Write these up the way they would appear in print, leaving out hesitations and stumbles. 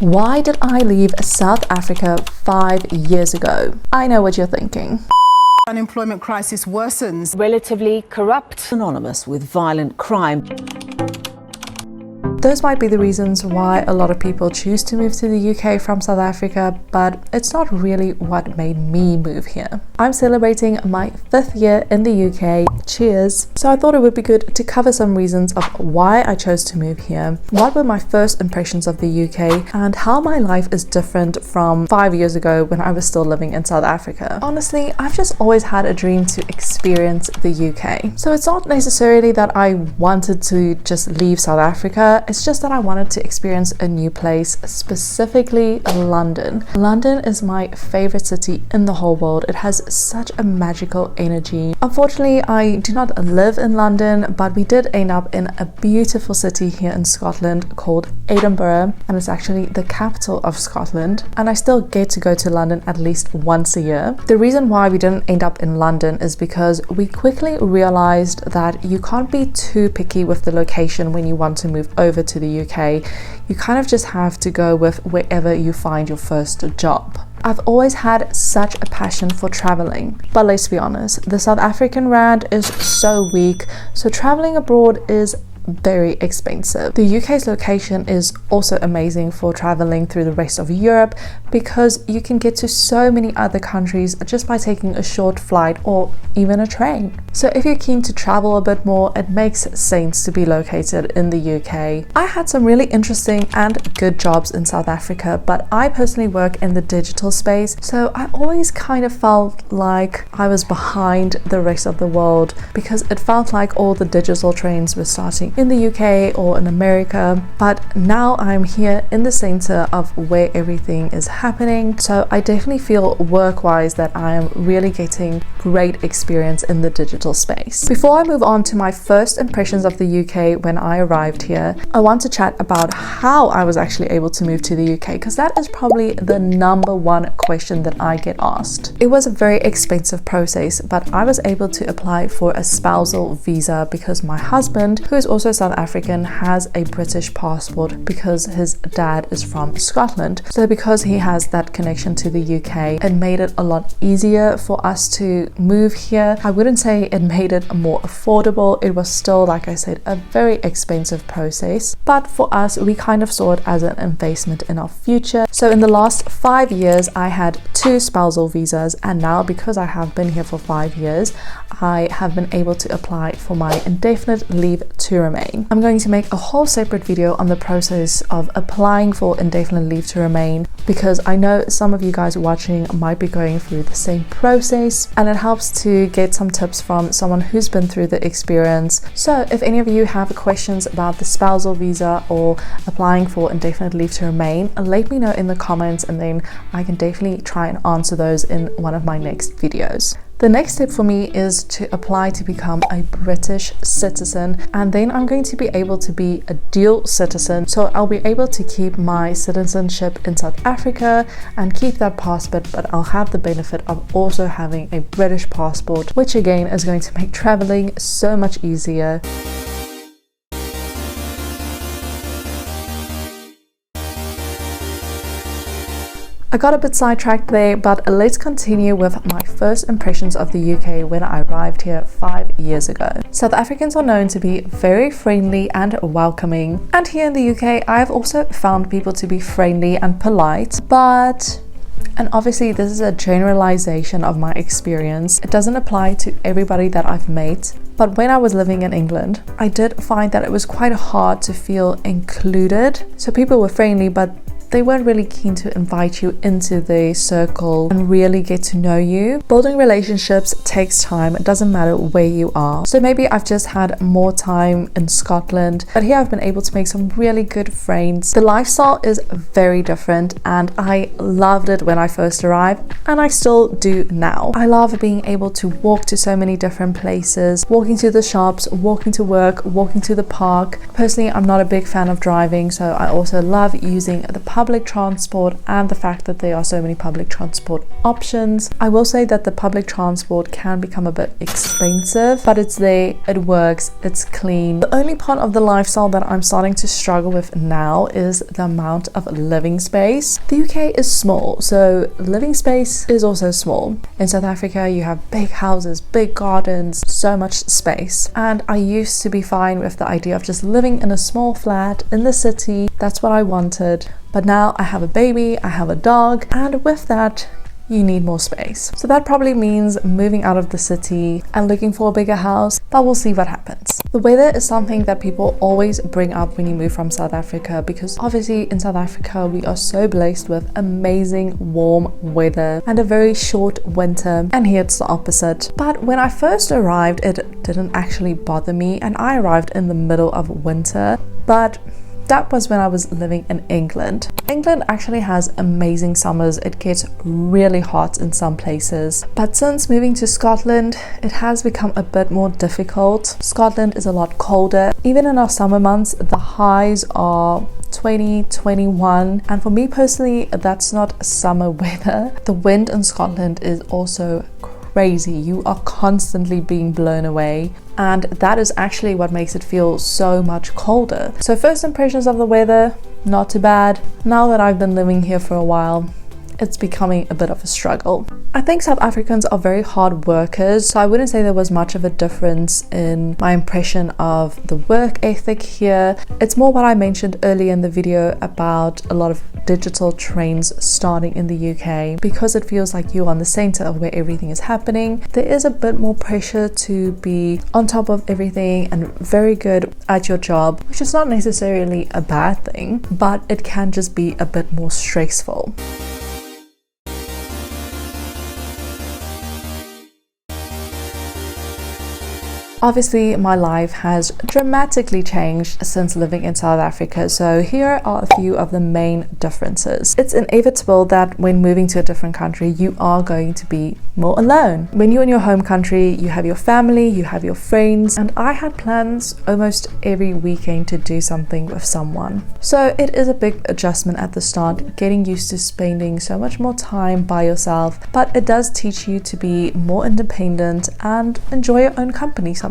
Why did I leave South Africa 5 years ago? I know what you're thinking. Unemployment crisis worsens. Relatively corrupt. Synonymous with violent crime. Those might be the reasons why a lot of people choose to move to the UK from South Africa, but it's not really what made me move here. I'm celebrating my 5th year in the UK. Cheers! So I thought it would be good to cover some reasons of why I chose to move here, what were my first impressions of the UK, and how my life is different from 5 years ago when I was still living in South Africa. Honestly, I've just always had a dream to experience the UK. So it's not necessarily that I wanted to just leave South Africa. It's just that I wanted to experience a new place, specifically London. London is my favorite city in the whole world. It has such a magical energy. Unfortunately, I do not live in London, but we did end up in a beautiful city here in Scotland called Edinburgh, and it's actually the capital of Scotland, and I still get to go to London at least once a year. The reason why we didn't end up in London is because we quickly realized that you can't be too picky with the location when you want to move over to the UK. You kind of just have to go with wherever you find your first job. I've always had such a passion for traveling, but let's be honest, the South African rand is so weak, so traveling abroad is very expensive. The UK's location is also amazing for traveling through the rest of Europe because you can get to so many other countries just by taking a short flight or even a train. So if you're keen to travel a bit more, it makes sense to be located in the UK. I had some really interesting and good jobs in South Africa, but I personally work in the digital space, so I always kind of felt like I was behind the rest of the world because it felt like all the digital trends were starting in the UK or in America, but now I'm here in the center of where everything is happening, so I definitely feel work-wise that I am really getting great experience in the digital space. Before I move on to my first impressions of the UK when I arrived here, I want to chat about how I was actually able to move to the UK, because that is probably the number one question that I get asked. It was a very expensive process, but I was able to apply for a spousal visa because my husband, who is also South African, has a British passport because his dad is from Scotland. So because he has that connection to the UK, it made it a lot easier for us to move here. I wouldn't say it made it more affordable. It was still, like I said, a very expensive process, but for us, we kind of saw it as an investment in our future. So in the last 5 years, I had 2 spousal visas, and now because I have been here for 5 years, I have been able to apply for my indefinite leave to remain. I'm going to make a whole separate video on the process of applying for indefinite leave to remain because I know some of you guys watching might be going through the same process, and it helps to get some tips from someone who's been through the experience. So if any of you have questions about the spousal visa or applying for indefinite leave to remain, let me know in the comments and then I can definitely try and answer those in one of my next videos. The next step for me is to apply to become a British citizen, and then I'm going to be able to be a dual citizen, so I'll be able to keep my citizenship in South Africa and keep that passport, but I'll have the benefit of also having a British passport, which again is going to make traveling so much easier. I got a bit sidetracked there, but let's continue with my first impressions of the UK when I arrived here 5 years ago. South Africans are known to be very friendly and welcoming, and here in the UK I have also found people to be friendly and polite, and obviously this is a generalization of my experience. It doesn't apply to everybody that I've met. But when I was living in England, I did find that it was quite hard to feel included. So people were friendly, but they weren't really keen to invite you into the circle and really get to know you. Building relationships takes time. It doesn't matter where you are. So maybe I've just had more time in Scotland, but here I've been able to make some really good friends. The lifestyle is very different, and I loved it when I first arrived, and I still do now. I love being able to walk to so many different places, walking to the shops, walking to work, walking to the park. Personally, I'm not a big fan of driving, so I also love using the public transport and the fact that there are so many public transport options. I will say that the public transport can become a bit expensive, but it's there, it works, it's clean. The only part of the lifestyle that I'm starting to struggle with now is the amount of living space. The UK is small, so living space is also small. In South Africa, you have big houses, big gardens, so much space. And I used to be fine with the idea of just living in a small flat in the city. That's what I wanted. But now I have a baby, I have a dog, and with that, you need more space. So that probably means moving out of the city and looking for a bigger house, but we'll see what happens. The weather is something that people always bring up when you move from South Africa, because obviously in South Africa we are so blessed with amazing warm weather and a very short winter, and here it's the opposite. But when I first arrived, it didn't actually bother me, and I arrived in the middle of winter, but that was when I was living in England. England actually has amazing summers. It gets really hot in some places. But since moving to Scotland, it has become a bit more difficult. Scotland is a lot colder. Even in our summer months, the highs are 20, 21. And for me personally, that's not summer weather. The wind in Scotland is also crazy. You are constantly being blown away, and that is actually what makes it feel so much colder. So first impressions of the weather, not too bad. Now that I've been living here for a while, it's becoming a bit of a struggle. I think South Africans are very hard workers, so I wouldn't say there was much of a difference in my impression of the work ethic here. It's more what I mentioned earlier in the video about a lot of digital trends starting in the UK. Because it feels like you're on the center of where everything is happening, there is a bit more pressure to be on top of everything and very good at your job, which is not necessarily a bad thing, but it can just be a bit more stressful. Obviously, my life has dramatically changed since living in South Africa, so here are a few of the main differences. It's inevitable that when moving to a different country, you are going to be more alone. When you're in your home country, you have your family, you have your friends, and I had plans almost every weekend to do something with someone. So it is a big adjustment at the start, getting used to spending so much more time by yourself, but it does teach you to be more independent and enjoy your own company sometimes.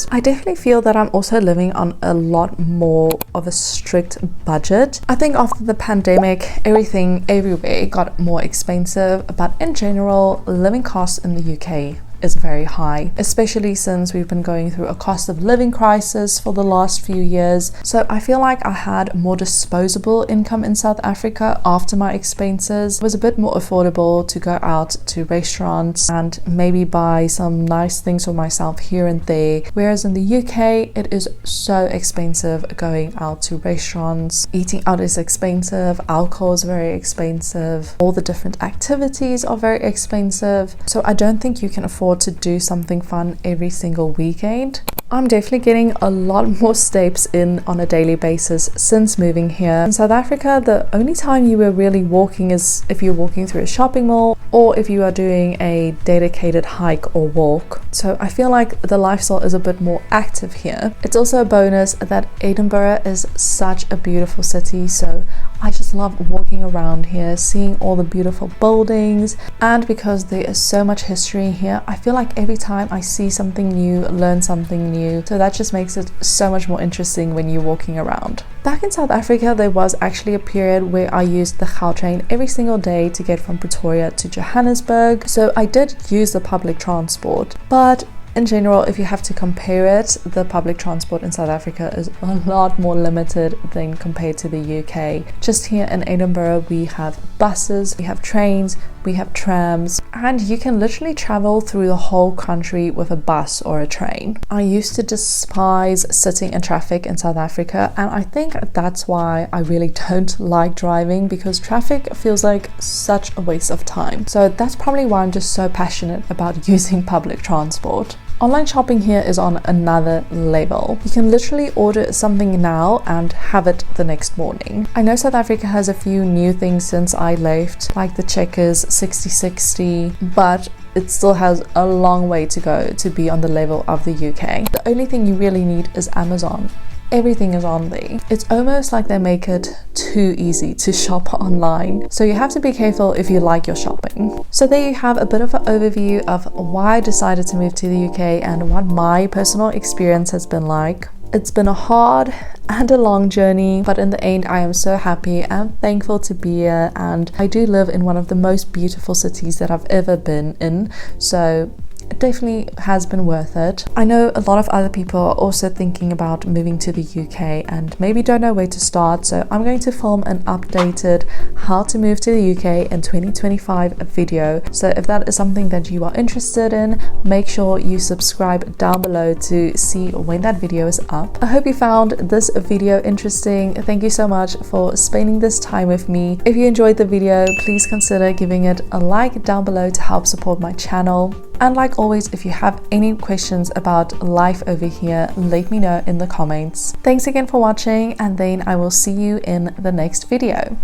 I definitely feel that I'm also living on a lot more of a strict budget. I think after the pandemic, everything everywhere got more expensive, but in general, living costs in the UK is very high, especially since we've been going through a cost of living crisis for the last few years. So I feel like I had more disposable income in South Africa after my expenses. It was a bit more affordable to go out to restaurants and maybe buy some nice things for myself here and there, whereas in the UK it is so expensive going out to restaurants. Eating out is expensive, alcohol is very expensive, all the different activities are very expensive, so I don't think you can afford to do something fun every single weekend. I'm definitely getting a lot more steps in on a daily basis since moving here. In South Africa, the only time you were really walking is if you're walking through a shopping mall or if you are doing a dedicated hike or walk. So I feel like the lifestyle is a bit more active here. It's also a bonus that Edinburgh is such a beautiful city, so I just love walking around here, seeing all the beautiful buildings, and because there is so much history here, I feel like every time I see something new, learn something new, so that just makes it so much more interesting when you're walking around. Back in South Africa, there was actually a period where I used the Gautrain every single day to get from Pretoria to Johannesburg, so I did use the public transport, but in general, if you have to compare it, the public transport in South Africa is a lot more limited than compared to the UK. Just here in Edinburgh, we have buses, we have trains, we have trams, and you can literally travel through the whole country with a bus or a train. I used to despise sitting in traffic in South Africa, and I think that's why I really don't like driving, because traffic feels like such a waste of time. So that's probably why I'm just so passionate about using public transport. Online shopping here is on another level. You can literally order something now and have it the next morning. I know South Africa has a few new things since I left, like the Checkers 60/60, but it still has a long way to go to be on the level of the UK. The only thing you really need is Amazon. everything is on there. It's almost like they make it too easy to shop online. So you have to be careful if you like your shopping. So there you have a bit of an overview of why I decided to move to the UK and what my personal experience has been like. It's been a hard and a long journey, but in the end I am so happy and thankful to be here, and I do live in one of the most beautiful cities that I've ever been in, so it definitely has been worth it. I know a lot of other people are also thinking about moving to the UK and maybe don't know where to start, so I'm going to film an updated how to move to the UK in 2025 video. So if that is something that you are interested in, make sure you subscribe down below to see when that video is up. I hope you found this video interesting. Thank you so much for spending this time with me. If you enjoyed the video, please consider giving it a like down below to help support my channel. And like always, if you have any questions about life over here, let me know in the comments. Thanks again for watching, and then I will see you in the next video.